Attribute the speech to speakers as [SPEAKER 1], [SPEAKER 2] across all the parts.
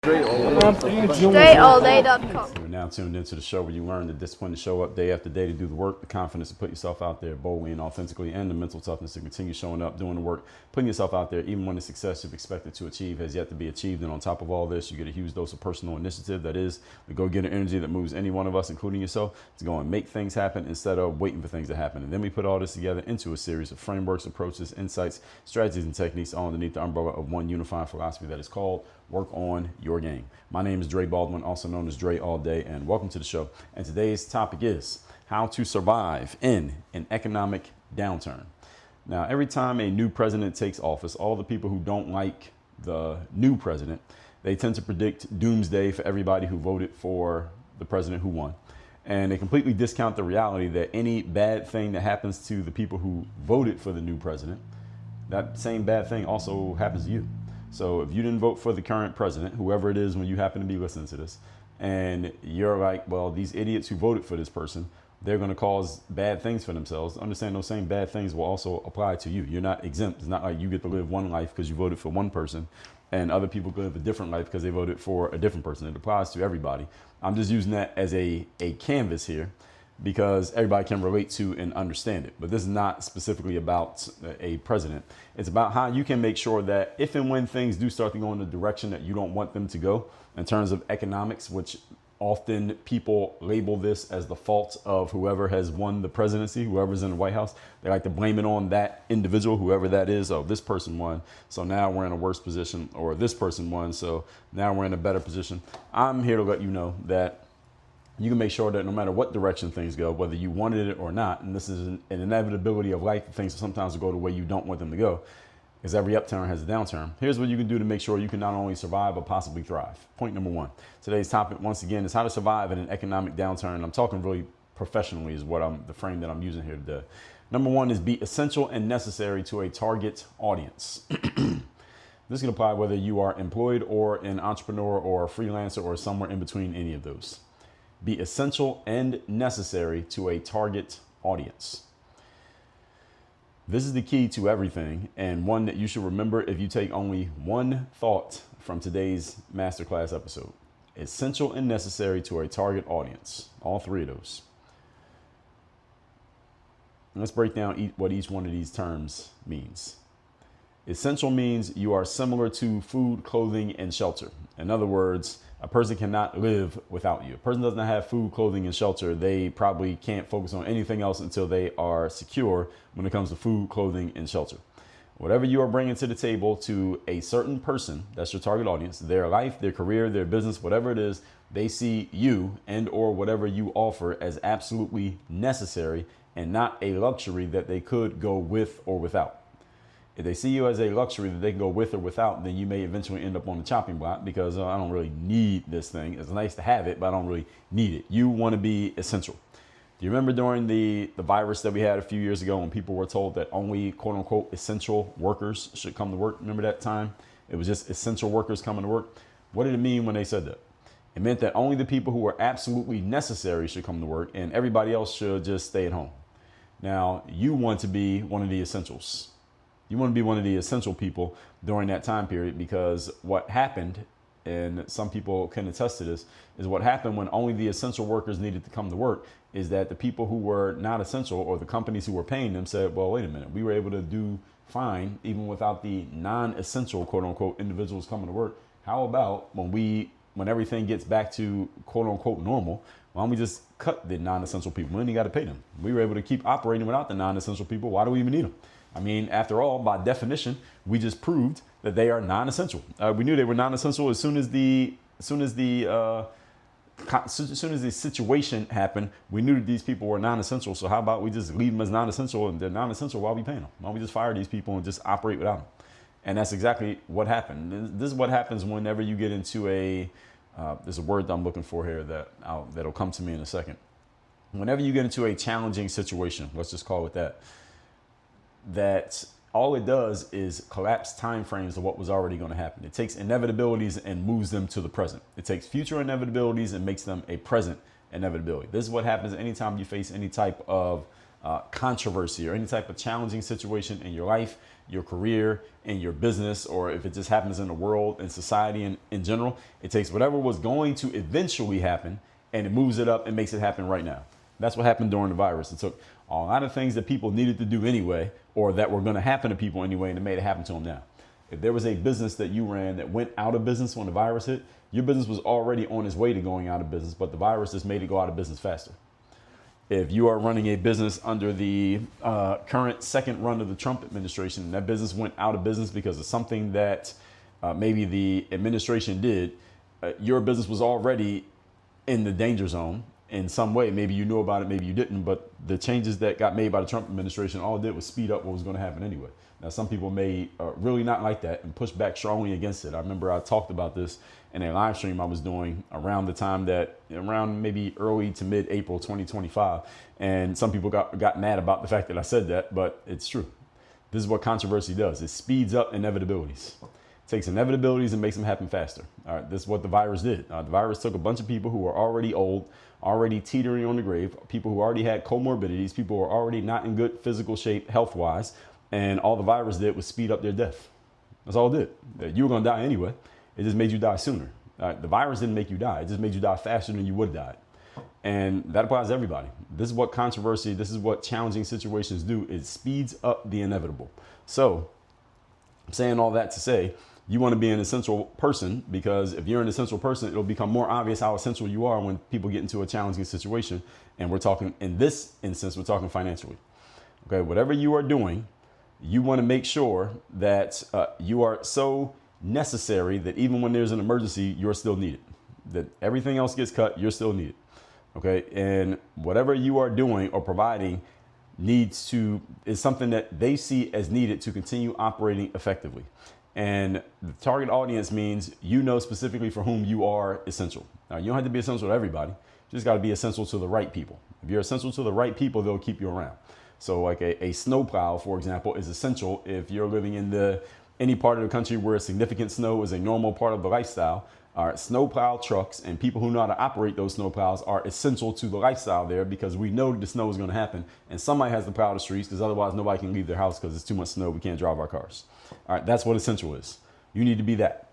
[SPEAKER 1] StraighTAllDay.com.
[SPEAKER 2] You're now tuned into the show where you learn the discipline to show up day after day, to do the work, the confidence to put yourself out there boldly and authentically, and the mental toughness to continue showing up, doing the work, putting yourself out there, even when the success you've expected to achieve has yet to be achieved. And on top of all this, you get a huge dose of personal initiative. That is the go-getter energy that moves any one of us, including yourself, to go and make things happen instead of waiting for things to happen. And then we put all this together into a series of frameworks, approaches, insights, strategies, and techniques all underneath the umbrella of one unified philosophy that is called Work on Your Game. My name is Dre Baldwin, also known as Dre All Day, and welcome to the show. And today's topic is how to survive in an economic downturn. Now, every time a new president takes office, all the people who don't like the new president, they tend to predict doomsday for everybody who voted for the president who won. And they completely discount the reality that any bad thing that happens to the people who voted for the new president, that same bad thing also happens to you. So if you didn't vote for the current president, whoever it is when you happen to be listening to this, and you're like, well, these idiots who voted for this person, they're going to cause bad things for themselves. Understand those same bad things will also apply to you. You're not exempt. It's not like you get to live one life because you voted for one person and other people live a different life because they voted for a different person. It applies to everybody. I'm just using that as a canvas here because everybody can relate to and understand it. But this is not specifically about a president. It's about how you can make sure that if and when things do start to go in the direction that you don't want them to go in terms of economics, which often people label this as the fault of whoever has won the presidency, whoever's in the White House. They like to blame it on that individual, whoever that is. Oh, this person won, so now we're in a worse position, or this person won, so now we're in a better position. I'm here to let you know that you can make sure that no matter what direction things go, whether you wanted it or not, and this is an inevitability of life, things sometimes will go the way you don't want them to go, because every upturn has a downturn. Here's what you can do to make sure you can not only survive, but possibly thrive. Point number one. Today's topic, once again, is how to survive in an economic downturn. I'm talking really professionally is the frame that I'm using here today. Number one is be essential and necessary to a target audience. This can apply whether you are employed or an entrepreneur or a freelancer or somewhere in between any of those. Be essential and necessary to a target audience. This is the key to everything, and one that you should remember if you take only one thought from today's masterclass episode. Essential and necessary to a target audience. All three of those. Let's break down what each one of these terms means. Essential means you are similar to food, clothing, and shelter. In other words, a person cannot live without you. A person doesn't have food, clothing, and shelter. They probably can't focus on anything else until they are secure when it comes to food, clothing, and shelter. Whatever you are bringing to the table to a certain person, that's your target audience, their life, their career, their business, whatever it is, they see you and or whatever you offer as absolutely necessary and not a luxury that they could go with or without. If they see you as a luxury that they can go with or without, then you may eventually end up on the chopping block because I don't really need this thing. It's nice to have it, but I don't really need it. You want to be essential. Do you remember during the virus that we had a few years ago when people were told that only quote unquote essential workers should come to work? Remember that time? It was just essential workers coming to work. What did it mean when they said that? It meant that only the people who were absolutely necessary should come to work and everybody else should just stay at home. Now, you want to be one of the essentials. You want to be one of the essential people during that time period because what happened, and some people can attest to this, is what happened when only the essential workers needed to come to work is that the people who were not essential or the companies who were paying them said, well, wait a minute, we were able to do fine even without the non-essential quote unquote individuals coming to work. How about when everything gets back to quote unquote normal, why don't we just cut the non-essential people? We ain't got to pay them. We were able to keep operating without the non-essential people. Why do we even need them? I mean, after all, by definition, we just proved that they are non-essential. We knew they were non-essential as soon as the situation happened. We knew that these people were non-essential. So how about we just leave them as non-essential, and they're non-essential while we paying them? Why don't we just fire these people and just operate without them? And that's exactly what happened. This is what happens whenever you get into there's a word that I'm looking for here that'll come to me in a second. Whenever you get into a challenging situation, let's just call it that all it does is collapse timeframes of what was already going to happen. It takes inevitabilities and moves them to the present. It takes future inevitabilities and makes them a present inevitability. This is what happens anytime you face any type of controversy or any type of challenging situation in your life, your career and your business, or if it just happens in the world and society in general. It takes whatever was going to eventually happen and it moves it up and makes it happen right now. That's what happened during the virus. It took a lot of things that people needed to do anyway, or that were going to happen to people anyway, and it made it happen to them now. If there was a business that you ran that went out of business when the virus hit, your business was already on its way to going out of business, but the virus just made it go out of business faster. If you are running a business under the current second run of the Trump administration, and that business went out of business because of something that maybe the administration did, your business was already in the danger zone in some way. Maybe you knew about it, maybe you didn't, but the changes that got made by the Trump administration all it did was speed up what was going to happen anyway. Now, some people may really not like that and push back strongly against it. I remember I talked about this in a live stream I was doing around the time around maybe early to mid-April 2025. And some people got mad about the fact that I said that, but it's true. This is what controversy does. It speeds up inevitabilities. It takes inevitabilities and makes them happen faster. All right, this is what the virus did. The virus took a bunch of people who were already old, already teetering on the grave, people who already had comorbidities, people who were already not in good physical shape health-wise, and all the virus did was speed up their death. That's all it did. You were going to die anyway. It just made you die sooner. The virus didn't make you die. It just made you die faster than you would have died. And that applies to everybody. This is what controversy, this is what challenging situations do. It speeds up the inevitable. So I'm saying all that to say, you want to be an essential person, because if you're an essential person, it'll become more obvious how essential you are when people get into a challenging situation. And we're talking, in this instance, we're talking financially. Okay, whatever you are doing, you want to make sure that you are so necessary that even when there's an emergency, you're still needed. That everything else gets cut, you're still needed. Okay, and whatever you are doing or providing is something that they see as needed to continue operating effectively. And the target audience means you know specifically for whom you are essential. Now, you don't have to be essential to everybody. You just got to be essential to the right people. If you're essential to the right people, they'll keep you around. So like a snowplow, for example, is essential if you're living in any part of the country where significant snow is a normal part of the lifestyle. Snowplow trucks and people who know how to operate those snowplows are essential to the lifestyle there, because we know the snow is going to happen and somebody has to plow the streets, because otherwise nobody can leave their house because it's too much snow. We can't drive our cars. All right, that's what essential is. You need to be that.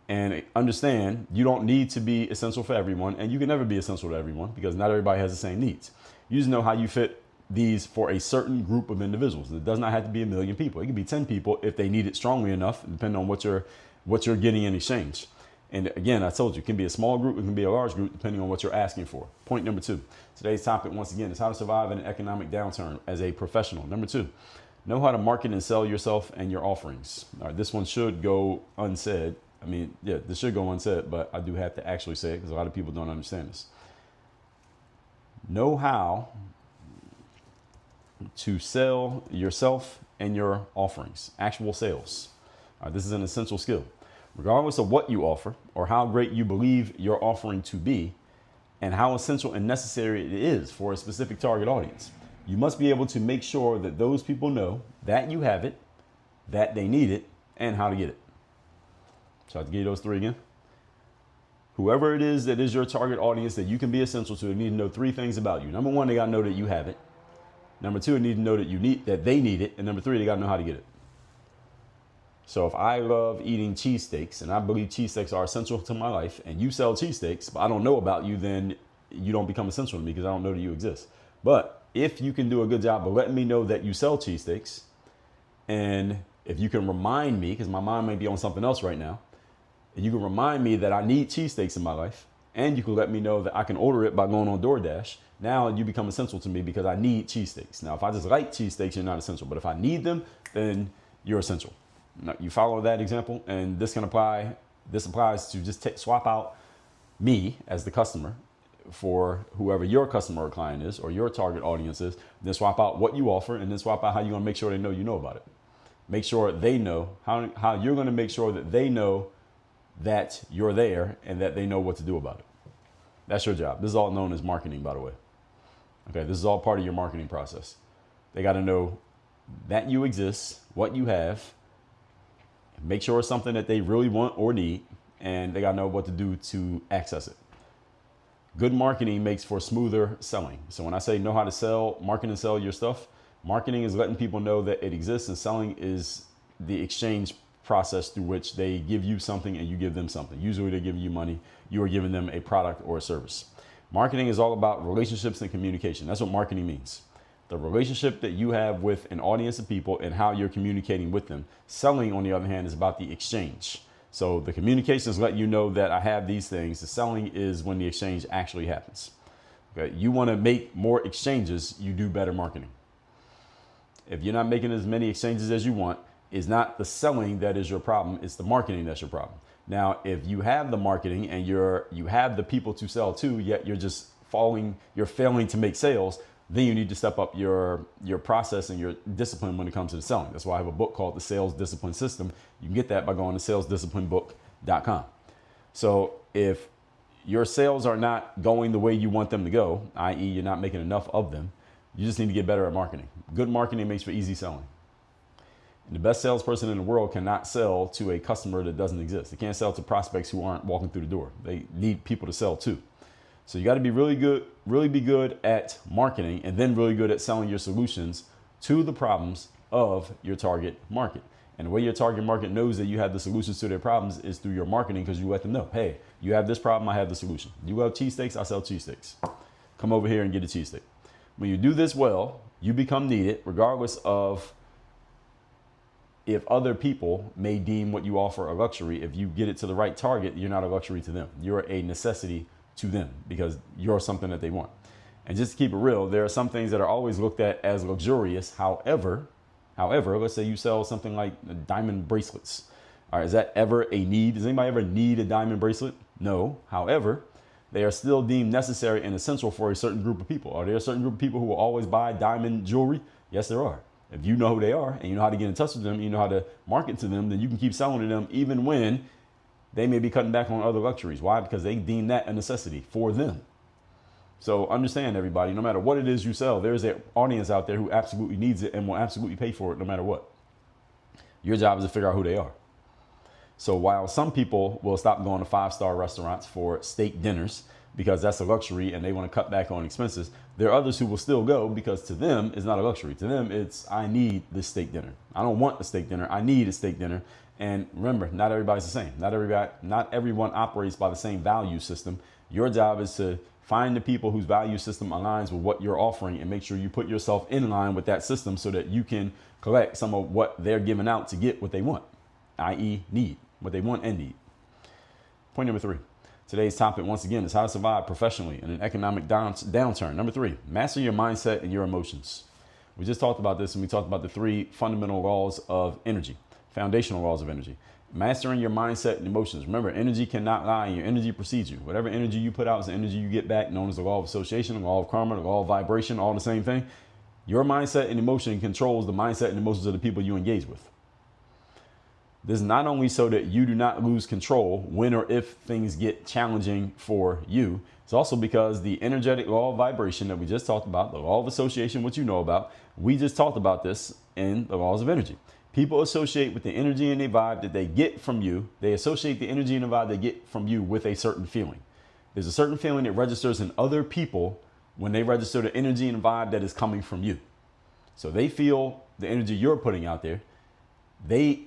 [SPEAKER 2] And understand, you don't need to be essential for everyone, and you can never be essential to everyone because not everybody has the same needs. You just know how you fit these for a certain group of individuals. It does not have to be 1 million people. It can be 10 people if they need it strongly enough, depending on what you're getting in exchange. And again, I told you, it can be a small group, it can be a large group, depending on what you're asking for. Point number 2. Today's topic, once again, is how to survive in an economic downturn as a professional. Number 2, know how to market and sell yourself and your offerings. All right, this one should go unsaid. I mean, yeah, this should go unsaid, but I do have to actually say it because a lot of people don't understand this. Know how to sell yourself and your offerings, actual sales. This is an essential skill. Regardless of what you offer or how great you believe your offering to be and how essential and necessary it is for a specific target audience, you must be able to make sure that those people know that you have it, that they need it, and how to get it. So I have to give you those 3 again. Whoever it is that is your target audience that you can be essential to, they need to know 3 things about you. Number 1, they got to know that you have it. Number 2, they need to know that they need it. And number 3, they got to know how to get it. So if I love eating cheesesteaks and I believe cheesesteaks are essential to my life, and you sell cheesesteaks, but I don't know about you, then you don't become essential to me because I don't know that you exist. But if you can do a good job of letting me know that you sell cheesesteaks, and if you can remind me, because my mind may be on something else right now, and you can remind me that I need cheesesteaks in my life, and you can let me know that I can order it by going on DoorDash, now you become essential to me because I need cheesesteaks. Now, if I just like cheesesteaks, you're not essential. But if I need them, then you're essential. Now, you follow that example, and this applies to just swap out me as the customer for whoever your customer or client is or your target audience is. Then swap out what you offer, and then swap out how you're going to make sure they know you know about it. Make sure they know how you're going to make sure that they know that you're there and that they know what to do about it. That's your job. This is all known as marketing, by the way. Okay, this is all part of your marketing process. They got to know that you exist, what you have, make sure it's something that they really want or need, and they got to know what to do to access it. Good marketing makes for smoother selling. So when I say know how to sell, market and sell your stuff, Marketing is letting people know that it exists, and selling is the exchange process through which they give you something and you give them something. Usually they're giving you money. You are giving them a product or a service. Marketing is all about relationships and communication. That's what marketing means. The relationship that you have with an audience of people and how you're communicating with them. Selling, on the other hand, is about the exchange. So the communication is letting you know that I have these things. The selling is when the exchange actually happens. Okay? You want to make more exchanges, you do better marketing. If you're not making as many exchanges as you want, it's not the selling that is your problem, it's the marketing that's your problem. Now, if you have the marketing and you have the people to sell to, yet you're failing to make sales, then you need to step up your process and your discipline when it comes to the selling. That's why I have a book called The Sales Discipline System. You can get that by going to salesdisciplinebook.com. So if your sales are not going the way you want them to go, i.e. you're not making enough of them, you just need to get better at marketing. Good marketing makes for easy selling. And the best salesperson in the world cannot sell to a customer that doesn't exist. They can't sell to prospects who aren't walking through the door. They need people to sell to. So you got to be really be good at marketing, and then really good at selling your solutions to the problems of your target market. And the way your target market knows that you have the solutions to their problems is through your marketing, because you let them know, hey, you have this problem, I have the solution. You love cheesesteaks, I sell cheesesteaks. Come over here and get a cheesesteak. When you do this well, you become needed regardless of if other people may deem what you offer a luxury. If you get it to the right target, you're not a luxury to them. You're a necessity to them because you're something that they want. And just to keep it real, there are some things that are always looked at as luxurious. However, let's say you sell something like diamond bracelets. All right, is that ever a need? Does anybody ever need a diamond bracelet? No. However, they are still deemed necessary and essential for a certain group of people. Are there a certain group of people who will always buy diamond jewelry? Yes, there are. If you know who they are and you know how to get in touch with them, you know how to market to them, then you can keep selling to them even when they may be cutting back on other luxuries. Why? Because they deem that a necessity for them. So understand, everybody, no matter what it is you sell, there's an audience out there who absolutely needs it and will absolutely pay for it no matter what. Your job is to figure out who they are. So while some people will stop going to 5-star restaurants for steak dinners because that's a luxury and they want to cut back on expenses, there are others who will still go because to them it's not a luxury. To them it's, I need this steak dinner. I don't want a steak dinner. I need a steak dinner. And remember, not everybody's the same. Not everyone operates by the same value system. Your job is to find the people whose value system aligns with what you're offering and make sure you put yourself in line with that system so that you can collect some of what they're giving out to get what they want, i.e. need, what they want and need. Point number 3. Today's topic, once again, is how to survive professionally in an economic downturn. Number 3, master your mindset and your emotions. We just talked about this, and we talked about the 3 fundamental laws of energy, foundational laws of energy. Mastering your mindset and emotions. Remember, energy cannot lie, and your energy precedes you. Whatever energy you put out is the energy you get back, known as the law of association, the law of karma, the law of vibration, all the same thing. Your mindset and emotion controls the mindset and emotions of the people you engage with. This is not only so that you do not lose control when or if things get challenging for you. It's also because the energetic law of vibration that we just talked about, the law of association, which you know about, we just talked about this in the laws of energy. People associate with the energy and the vibe that they get from you. They associate the energy and the vibe they get from you with a certain feeling. There's a certain feeling that registers in other people when they register the energy and vibe that is coming from you. So they feel the energy you're putting out there. They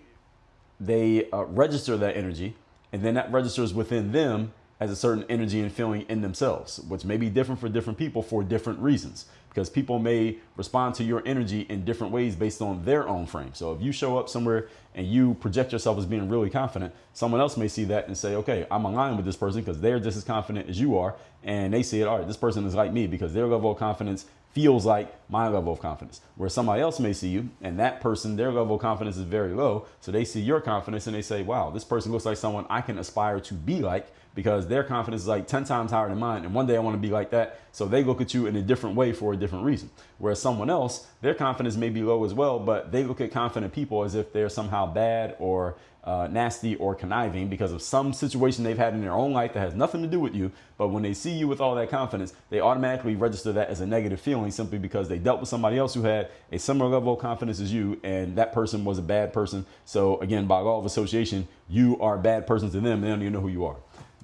[SPEAKER 2] register that energy, and then that registers within them as a certain energy and feeling in themselves, which may be different for different people for different reasons, because people may respond to your energy in different ways based on their own frame. So if you show up somewhere and you project yourself as being really confident, someone else may see that and say, okay, I'm aligned with this person because they're just as confident as you are. And they see it, all right, this person is like me because their level of confidence feels like my level of confidence. Where somebody else may see you and that person, their level of confidence is very low. So they see your confidence and they say, wow, this person looks like someone I can aspire to be like, because their confidence is like 10 times higher than mine. And one day I want to be like that. So they look at you in a different way for a different reason. Whereas someone else, their confidence may be low as well, but they look at confident people as if they're somehow bad or nasty or conniving because of some situation they've had in their own life that has nothing to do with you. But when they see you with all that confidence, they automatically register that as a negative feeling simply because they dealt with somebody else who had a similar level of confidence as you, and that person was a bad person. So again, by law of association, you are a bad person to them. They don't even know who you are.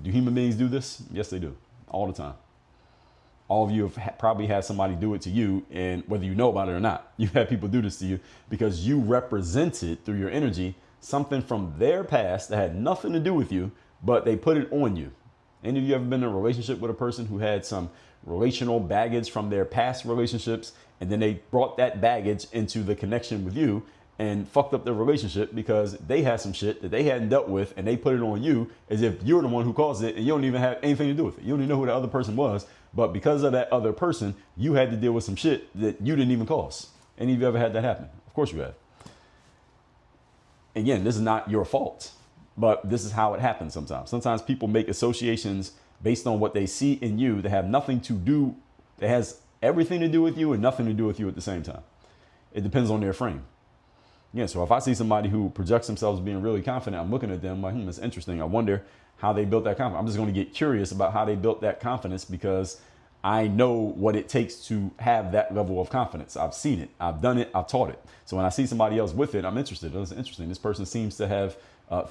[SPEAKER 2] Do human beings do this? Yes, they do. All the time. All of you have probably had somebody do it to you, and whether you know about it or not, you've had people do this to you because you represented through your energy something from their past that had nothing to do with you, but they put it on you. Any of you ever been in a relationship with a person who had some relational baggage from their past relationships, and then they brought that baggage into the connection with you and fucked up their relationship because they had some shit that they hadn't dealt with, and they put it on you as if you're the one who caused it, and you don't even have anything to do with it. You don't even know who the other person was, but because of that other person, you had to deal with some shit that you didn't even cause. Any of you ever had that happen? Of course you have. Again, this is not your fault, but this is how it happens sometimes. Sometimes people make associations based on what they see in you that have nothing to do, that has everything to do with you and nothing to do with you at the same time. It depends on their frame. Yeah, so if I see somebody who projects themselves being really confident, I'm looking at them like, it's interesting. I wonder how they built that confidence. I'm just going to get curious about how they built that confidence because I know what it takes to have that level of confidence. I've seen it. I've done it. I've taught it. So when I see somebody else with it, I'm interested. It's interesting. This person seems to have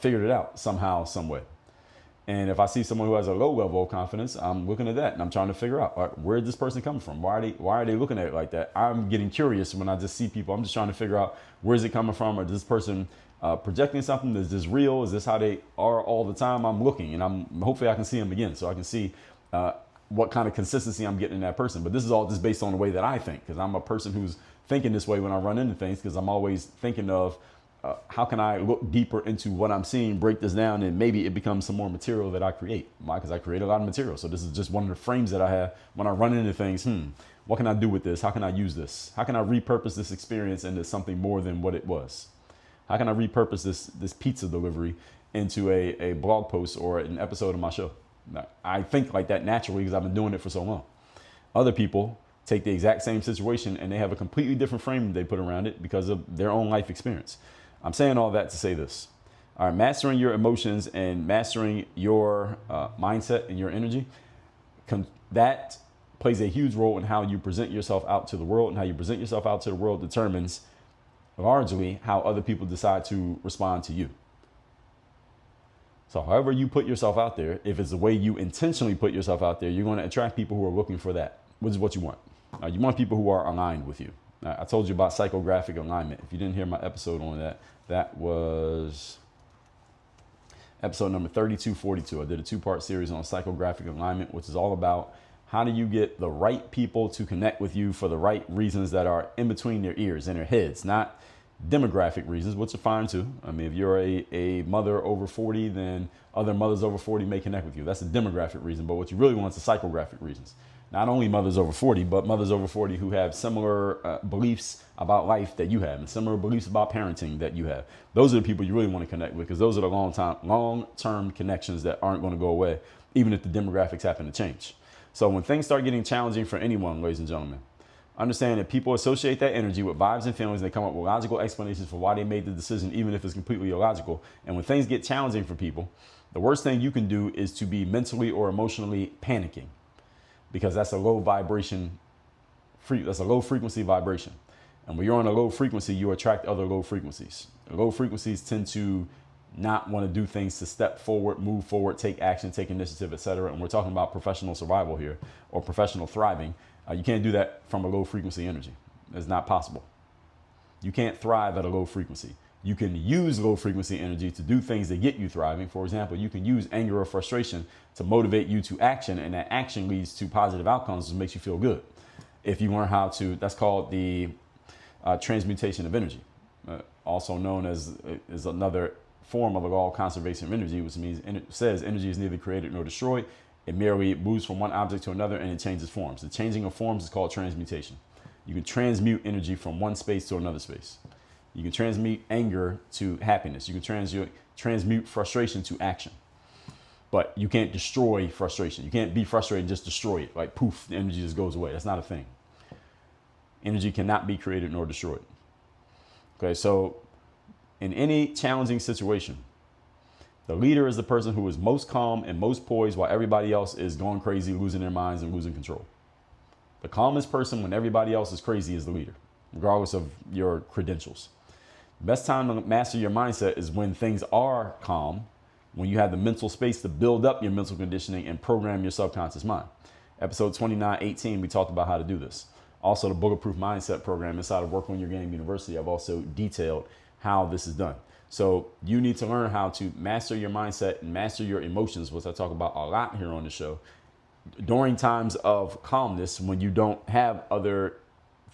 [SPEAKER 2] figured it out somehow, some way. And if I see someone who has a low level of confidence, I'm looking at that and I'm trying to figure out, all right, where did this person come from? Why are they looking at it like that? I'm getting curious when I just see people. I'm just trying to figure out, where is it coming from? Or this person projecting something? Is this real? Is this how they are all the time? I'm looking, and hopefully I can see them again, so I can see what kind of consistency I'm getting in that person. But this is all just based on the way that I think, because I'm a person who's thinking this way when I run into things, because I'm always thinking of how can I look deeper into what I'm seeing, break this down, and maybe it becomes some more material that I create. Why? Because I create a lot of material. So this is just one of the frames that I have when I run into things. What can I do with this? How can I use this? How can I repurpose this experience into something more than what it was? How can I repurpose this pizza delivery into a blog post or an episode of my show? Now, I think like that naturally because I've been doing it for so long. Other people take the exact same situation and they have a completely different frame they put around it because of their own life experience. I'm saying all that to say this. All right, mastering your emotions and mastering your mindset and your energy, that plays a huge role in how you present yourself out to the world, and how you present yourself out to the world determines largely how other people decide to respond to you. So however you put yourself out there, if it's the way you intentionally put yourself out there, you're going to attract people who are looking for that, which is what you want. You want people who are aligned with you. I told you about psychographic alignment. If you didn't hear my episode on that, that was episode number 3242. I did a 2-part series on psychographic alignment, which is all about how do you get the right people to connect with you for the right reasons that are in between their ears and their heads, not demographic reasons, which are fine too. I mean, if you're a mother over 40, then other mothers over 40 may connect with you. That's a demographic reason. But what you really want is the psychographic reasons. Not only mothers over 40, but mothers over 40 who have similar beliefs about life that you have and similar beliefs about parenting that you have. Those are the people you really want to connect with, because those are the long-term connections that aren't going to go away, even if the demographics happen to change. So when things start getting challenging for anyone, ladies and gentlemen, understand that people associate that energy with vibes and feelings. They come up with logical explanations for why they made the decision, even if it's completely illogical. And when things get challenging for people, the worst thing you can do is to be mentally or emotionally panicking, because that's a low vibration, that's a low frequency vibration. And when you're on a low frequency, you attract other low frequencies. Low frequencies tend to not want to do things to step forward, move forward, take action, take initiative, etc. And we're talking about professional survival here, or professional thriving. You can't do that from a low frequency energy. It's not possible. You can't thrive at a low frequency. You can use low frequency energy to do things that get you thriving. For example, you can use anger or frustration to motivate you to action, and that action leads to positive outcomes, which makes you feel good. If you learn how to, that's called the transmutation of energy, also known as another form of the law of conservation of energy, which means it says energy is neither created nor destroyed. It merely moves from one object to another and it changes forms. The changing of forms is called transmutation. You can transmute energy from one space to another space. You can transmute anger to happiness. You can transmute frustration to action. But you can't destroy frustration. You can't be frustrated and just destroy it. Like poof, the energy just goes away. That's not a thing. Energy cannot be created nor destroyed. Okay, so in any challenging situation, the leader is the person who is most calm and most poised while everybody else is going crazy, losing their minds and losing control. The calmest person when everybody else is crazy is the leader, regardless of your credentials. The best time to master your mindset is when things are calm, when you have the mental space to build up your mental conditioning and program your subconscious mind. Episode 2918, we talked about how to do this. Also, the Bulletproof Mindset program inside of Work on Your Game University, I've also detailed how this is done. So you need to learn how to master your mindset and master your emotions, which I talk about a lot here on the show, during times of calmness when you don't have other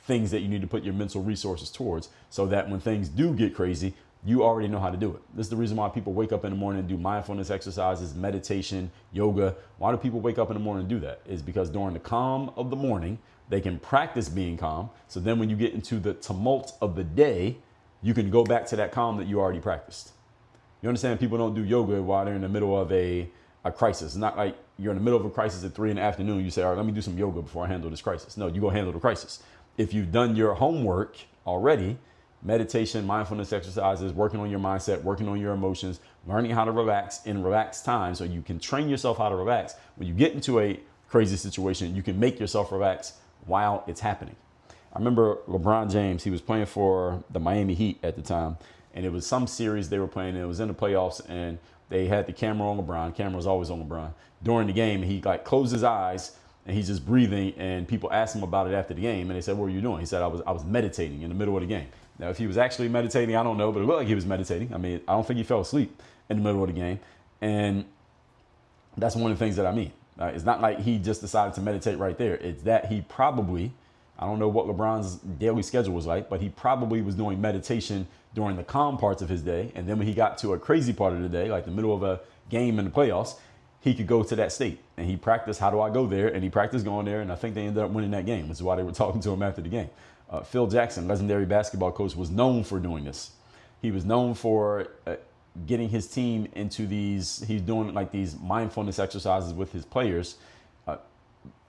[SPEAKER 2] things that you need to put your mental resources towards, so that when things do get crazy, you already know how to do it. This is the reason why people wake up in the morning and do mindfulness exercises, meditation, yoga. Why do people wake up in the morning and do that? Is because during the calm of the morning, they can practice being calm. So then when you get into the tumult of the day, you can go back to that calm that you already practiced. You understand? People don't do yoga while they're in the middle of a crisis. It's not like you're in the middle of a crisis at 3 PM. You say, all right, let me do some yoga before I handle this crisis. No, you go handle the crisis. If you've done your homework already, meditation, mindfulness exercises, working on your mindset, working on your emotions, learning how to relax in relaxed time so you can train yourself how to relax. When you get into a crazy situation, you can make yourself relax while it's happening. I remember LeBron James, he was playing for the Miami Heat at the time, and it was some series they were playing, and it was in the playoffs, and they had the camera on LeBron. Camera was always on LeBron. During the game, he closed his eyes, and he's just breathing, and people asked him about it after the game, and they said, what were you doing? He said, I was meditating in the middle of the game. Now, if he was actually meditating, I don't know, but it looked like he was meditating. I mean, I don't think he fell asleep in the middle of the game, and that's one of the things that I mean. It's not like he just decided to meditate right there. It's that he probably, I don't know what LeBron's daily schedule was like, but he probably was doing meditation during the calm parts of his day. And then when he got to a crazy part of the day, like the middle of a game in the playoffs, he could go to that state. And he practiced, how do I go there? And he practiced going there. And I think they ended up winning that game, which is why they were talking to him after the game. Phil Jackson, legendary basketball coach, was known for doing this. He was known for getting his team into he's doing like these mindfulness exercises with his players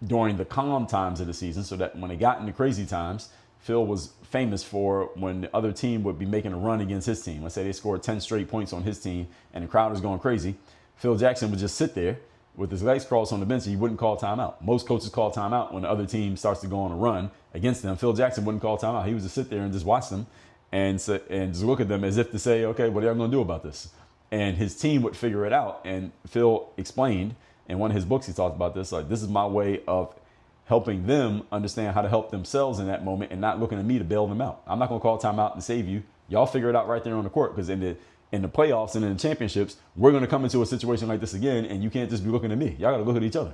[SPEAKER 2] during the calm times of the season, so that when they got into crazy times, Phil was famous for when the other team would be making a run against his team. Let's say they scored 10 straight points on his team and the crowd was going crazy. Phil Jackson would just sit there with his legs crossed on the bench and he wouldn't call timeout. Most coaches call timeout when the other team starts to go on a run against them. Phil Jackson wouldn't call timeout. He would just sit there and just watch them and just look at them as if to say, okay, what are y'all going to do about this? And his team would figure it out. And Phil explained in one of his books, he talked about this, like, this is my way of helping them understand how to help themselves in that moment and not looking at me to bail them out. I'm not going to call timeout and save you. Y'all figure it out right there on the court, because in the playoffs and in the championships, we're going to come into a situation like this again, and you can't just be looking at me. Y'all got to look at each other.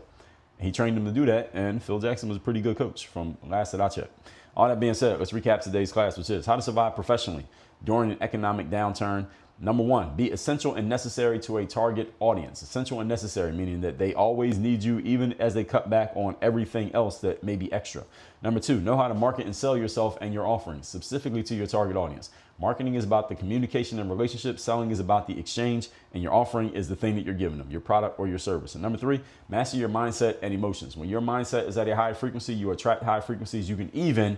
[SPEAKER 2] And he trained them to do that, and Phil Jackson was a pretty good coach from last that I checked. All that being said, let's recap today's class, which is how to survive professionally during an economic downturn. Number one, be essential and necessary to a target audience. Essential and necessary, meaning that they always need you, even as they cut back on everything else that may be extra. Number two, know how to market and sell yourself and your offerings, specifically to your target audience. Marketing is about the communication and relationship. Selling is about the exchange, and your offering is the thing that you're giving them, your product or your service. And number three, master your mindset and emotions. When your mindset is at a high frequency, you attract high frequencies. You can even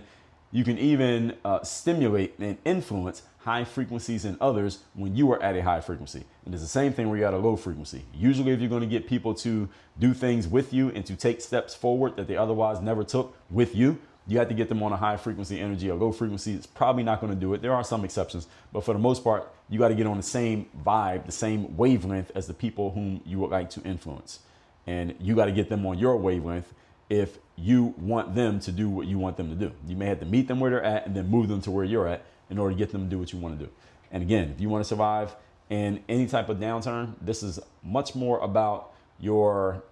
[SPEAKER 2] stimulate and influence high frequencies in others when you are at a high frequency. And it's the same thing where you're at a low frequency. Usually, if you're going to get people to do things with you and to take steps forward that they otherwise never took with you, you have to get them on a high frequency energy. A low frequency is probably not going to do it. There are some exceptions, but for the most part, you got to get on the same vibe, the same wavelength as the people whom you would like to influence. And you got to get them on your wavelength if you want them to do what you want them to do. You may have to meet them where they're at and then move them to where you're at in order to get them to do what you want to do. And again, if you want to survive in any type of downturn, this is much more about your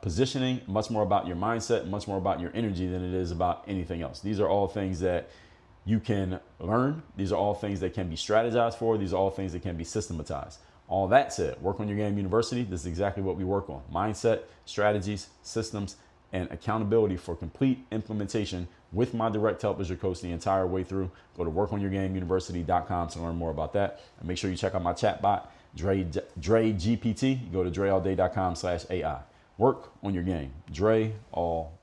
[SPEAKER 2] positioning, much more about your mindset, much more about your energy than it is about anything else. These are all things that you can learn. These are all things that can be strategized for. These are all things that can be systematized. All that said, Work on Your Game University, this is exactly what we work on. Mindset, strategies, systems, and accountability for complete implementation with my direct help as your coach the entire way through. Go to workonyourgameuniversity.com to learn more about that. And make sure you check out my chat bot, Dre GPT. You go to dreallday.com/AI. Work on your game. Dre all